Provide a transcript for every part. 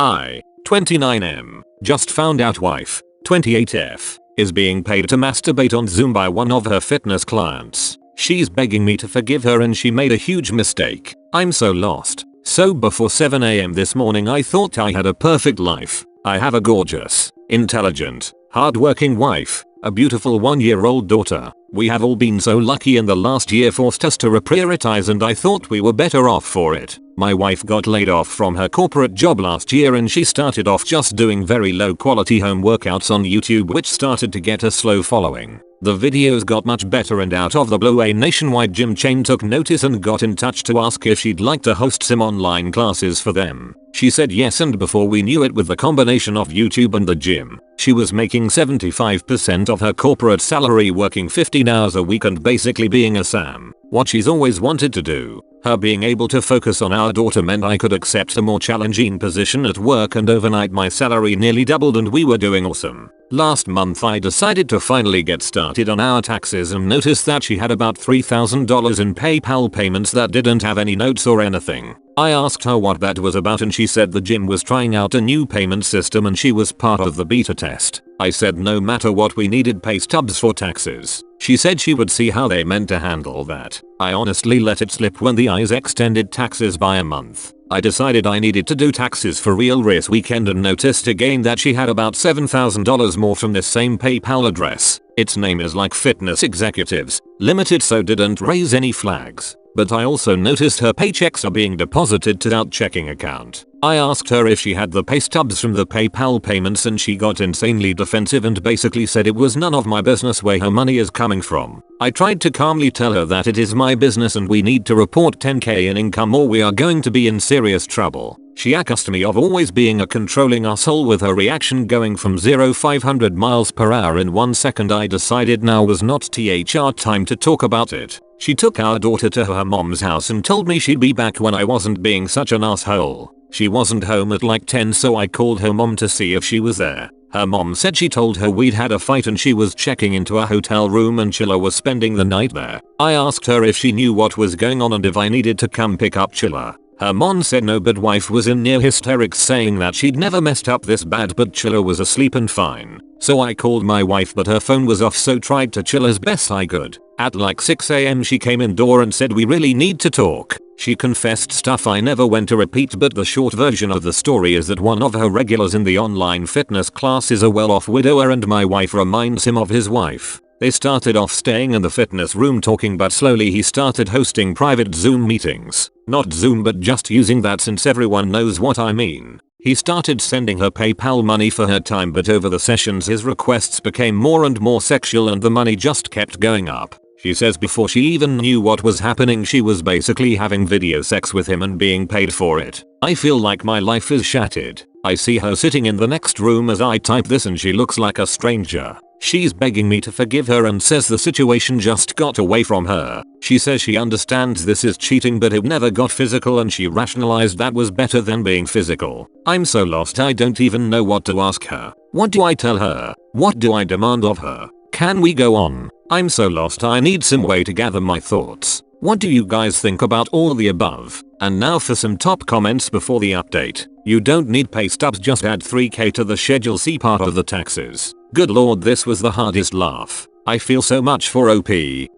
I, 29M, just found out wife, 28F, is being paid to masturbate on Zoom by one of her fitness clients. She's begging me to forgive her and she made a huge mistake. I'm so lost. So before 7 AM this morning I thought I had a perfect life. I have a gorgeous, intelligent, hardworking wife, a beautiful 1-year-old daughter. We have all been so lucky and the last year forced us to reprioritize and I thought we were better off for it. My wife got laid off from her corporate job last year and she started off just doing very low quality home workouts on YouTube, which started to get a slow following. The videos got much better and out of the blue a nationwide gym chain took notice and got in touch to ask if she'd like to host some online classes for them. She said yes, and before we knew it, with the combination of YouTube and the gym, she was making 75% of her corporate salary working 15 hours a week and basically being a Sam. What she's always wanted to do. Her being able to focus on our daughter meant I could accept a more challenging position at work, and overnight my salary nearly doubled and we were doing awesome. Last month I decided to finally get started on our taxes and noticed that she had about $3,000 in PayPal payments that didn't have any notes or anything. I asked her what that was about and she said the gym was trying out a new payment system and she was part of the beta test. I said no matter what we needed pay stubs for taxes. She said she would see how they meant to handle that. I honestly let it slip when the eyes extended taxes by a month. I decided I needed to do taxes for real this weekend and noticed again that she had about $7,000 more from this same PayPal address. Its name is like Fitness Executives Limited, so didn't raise any flags. But I also noticed her paychecks are being deposited to that checking account. I asked her if she had the pay stubs from the PayPal payments and she got insanely defensive and basically said it was none of my business where her money is coming from. I tried to calmly tell her that it is my business and we need to report 10K in income or we are going to be in serious trouble. She accused me of always being a controlling asshole, with her reaction going from 0-500 miles per hour in 1 second. I decided now was not THR time to talk about it. She took our daughter to her mom's house and told me she'd be back when I wasn't being such an asshole. She wasn't home at like 10, so I called her mom to see if she was there. Her mom said she told her we'd had a fight and she was checking into a hotel room and Chilla was spending the night there. I asked her if she knew what was going on and if I needed to come pick up Chilla. Her mom said no, but wife was in near hysterics saying that she'd never messed up this bad but Chilla was asleep and fine. So I called my wife but her phone was off, so tried to chill as best I could. At like 6 AM she came indoor and said we really need to talk. She confessed stuff I never went to repeat, but the short version of the story is that one of her regulars in the online fitness class is a well-off widower and my wife reminds him of his wife. They started off staying in the fitness room talking, but slowly he started hosting private Zoom meetings. Not Zoom, but just using that since everyone knows what I mean. He started sending her PayPal money for her time, but over the sessions his requests became more and more sexual and the money just kept going up. She says before she even knew what was happening she was basically having video sex with him and being paid for it. I feel like my life is shattered. I see her sitting in the next room as I type this and she looks like a stranger. She's begging me to forgive her and says the situation just got away from her. She says she understands this is cheating but it never got physical and she rationalized that was better than being physical. I'm so lost I don't even know what to ask her. What do I tell her? What do I demand of her? Can we go on? I'm so lost I need some way to gather my thoughts. What do you guys think about all the above? And now for some top comments before the update. You don't need pay stubs, just add 3K to the Schedule C part of the taxes. Good lord, this was the hardest laugh. I feel so much for OP.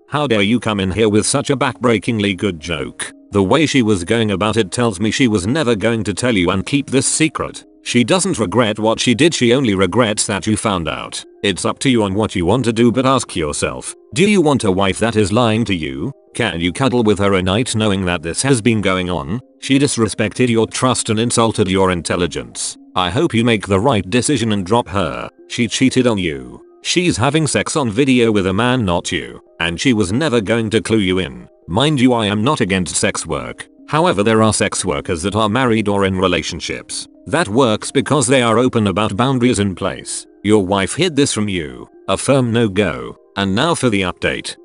How dare you come in here with such a backbreakingly good joke. The way she was going about it tells me she was never going to tell you and keep this secret. She doesn't regret what she did, she only regrets that you found out. It's up to you on what you want to do, but ask yourself, do you want a wife that is lying to you? Can you cuddle with her a night knowing that this has been going on? She disrespected your trust and insulted your intelligence. I hope you make the right decision and drop her. She cheated on you. She's having sex on video with a man, not you. And she was never going to clue you in. Mind you, I am not against sex work. However, there are sex workers that are married or in relationships. That works because they are open about boundaries in place. Your wife hid this from you. A firm no-go. And now for the update.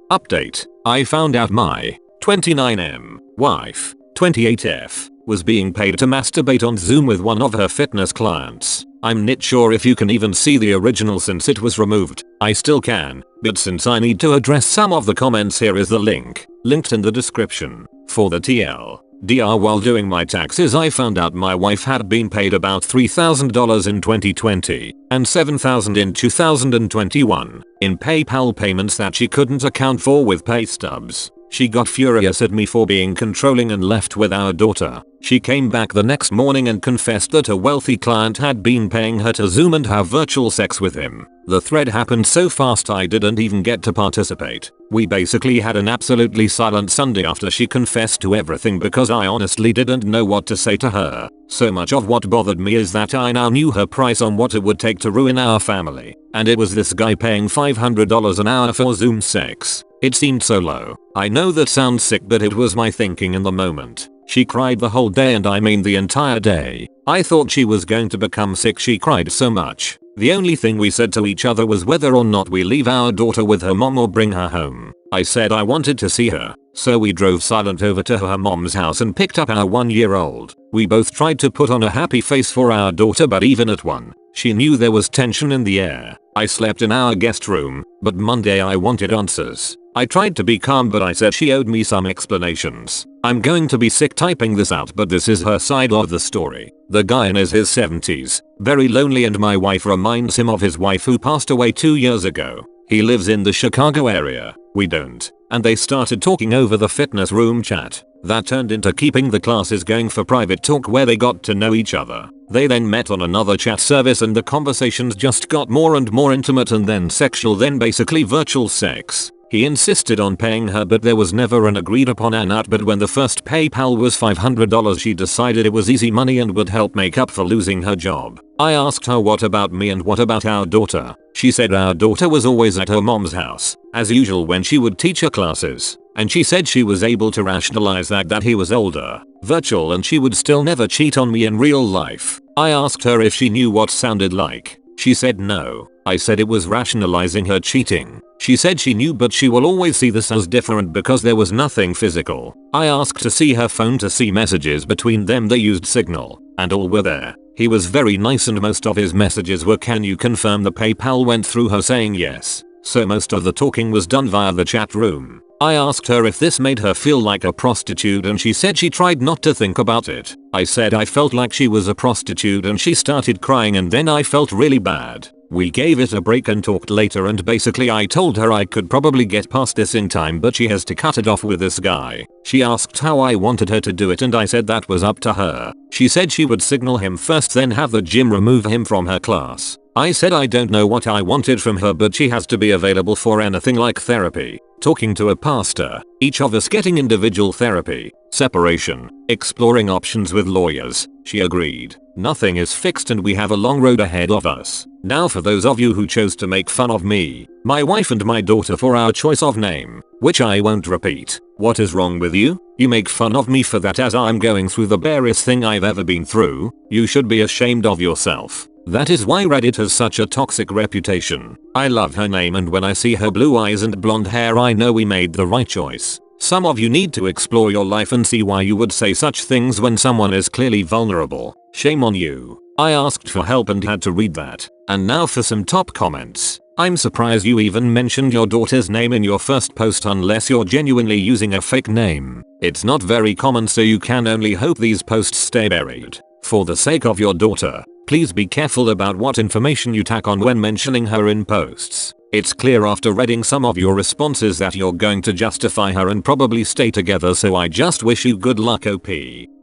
I found out my 29M wife, 28F, was being paid to masturbate on Zoom with one of her fitness clients. I'm not sure if you can even see the original since it was removed. I still can, but since I need to address some of the comments, here is the link, linked in the description, for the TL. DR, while doing my taxes I found out my wife had been paid about $3,000 in 2020 and $7,000 in 2021 in PayPal payments that she couldn't account for with pay stubs. She got furious at me for being controlling and left with our daughter. She came back the next morning and confessed that a wealthy client had been paying her to Zoom and have virtual sex with him. The thread happened so fast I didn't even get to participate. We basically had an absolutely silent Sunday after she confessed to everything because I honestly didn't know what to say to her. So much of what bothered me is that I now knew her price on what it would take to ruin our family. And it was this guy paying $500 an hour for Zoom sex. It seemed so low. I know that sounds sick, but it was my thinking in the moment. She cried the whole day, and I mean the entire day. I thought she was going to become sick, she cried so much. The only thing we said to each other was whether or not we leave our daughter with her mom or bring her home. I said I wanted to see her, so we drove silent over to her mom's house and picked up our 1-year-old. We both tried to put on a happy face for our daughter, but even at 1, she knew there was tension in the air. I slept in our guest room, but Monday I wanted answers. I tried to be calm, but I said she owed me some explanations. I'm going to be sick typing this out, but this is her side of the story. The guy in his 70s, very lonely, and my wife reminds him of his wife who passed away 2 years ago. He lives in the Chicago area. We don't. And they started talking over the fitness room chat. That turned into keeping the classes going for private talk where they got to know each other. They then met on another chat service and the conversations just got more and more intimate and then sexual, then basically virtual sex. He insisted on paying her, but there was never an agreed upon amount. But when the first PayPal was $500, she decided it was easy money and would help make up for losing her job. I asked her what about me and what about our daughter. She said our daughter was always at her mom's house, as usual when she would teach her classes. And she said she was able to rationalize that he was older, virtual, and she would still never cheat on me in real life. I asked her if she knew what sounded like. She said no. I said it was rationalizing her cheating. She said she knew, but she will always see this as different because there was nothing physical. I asked to see her phone to see messages between them. They used Signal, and all were there. He was very nice and most of his messages were, "Can you confirm the PayPal went through?" Her saying yes. So most of the talking was done via the chat room. I asked her if this made her feel like a prostitute, and she said she tried not to think about it. I said I felt like she was a prostitute, and she started crying, and then I felt really bad. We gave it a break and talked later, and basically I told her I could probably get past this in time, but she has to cut it off with this guy. She asked how I wanted her to do it, and I said that was up to her. She said she would signal him first, then have the gym remove him from her class. I said I don't know what I wanted from her, but she has to be available for anything like therapy, talking to a pastor, each of us getting individual therapy, separation, exploring options with lawyers. She agreed. Nothing is fixed and we have a long road ahead of us. Now for those of you who chose to make fun of me, my wife and my daughter for our choice of name, which I won't repeat. What is wrong with you? You make fun of me for that as I'm going through the barest thing I've ever been through. You should be ashamed of yourself. That is why Reddit has such a toxic reputation. I love her name, and when I see her blue eyes and blonde hair I know we made the right choice. Some of you need to explore your life and see why you would say such things when someone is clearly vulnerable. Shame on you. I asked for help and had to read that. And now for some top comments. I'm surprised you even mentioned your daughter's name in your first post unless you're genuinely using a fake name. It's not very common, so you can only hope these posts stay buried. For the sake of your daughter, please be careful about what information you tack on when mentioning her in posts. It's clear after reading some of your responses that you're going to justify her and probably stay together, so I just wish you good luck, OP.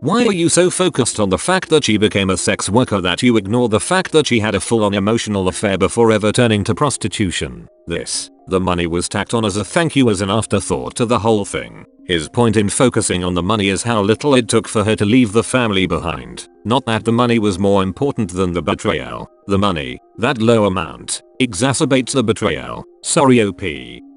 Why are you so focused on the fact that she became a sex worker that you ignore the fact that she had a full-on emotional affair before ever turning to prostitution? The money was tacked on as a thank you, as an afterthought to the whole thing. His point in focusing on the money is how little it took for her to leave the family behind. Not that the money was more important than the betrayal. The money, that low amount, exacerbates the betrayal. Sorry OP.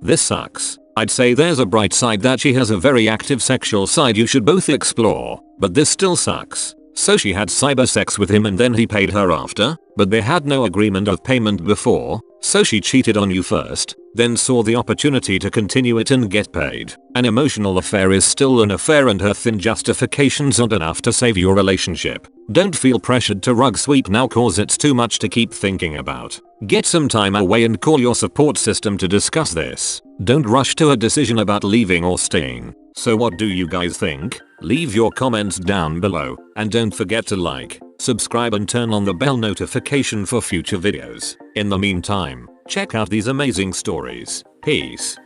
This sucks. I'd say there's a bright side that she has a very active sexual side you should both explore, but this still sucks. So she had cyber sex with him and then he paid her after? but they had no agreement of payment before, so she cheated on you first, then saw the opportunity to continue it and get paid. An emotional affair is still an affair and her thin justifications aren't enough to save your relationship. Don't feel pressured to rug sweep now cause it's too much to keep thinking about. Get some time away and call your support system to discuss this. Don't rush to a decision about leaving or staying. So what do you guys think? Leave your comments down below, and don't forget to like, subscribe and turn on the bell notification for future videos. In the meantime, check out these amazing stories. Peace.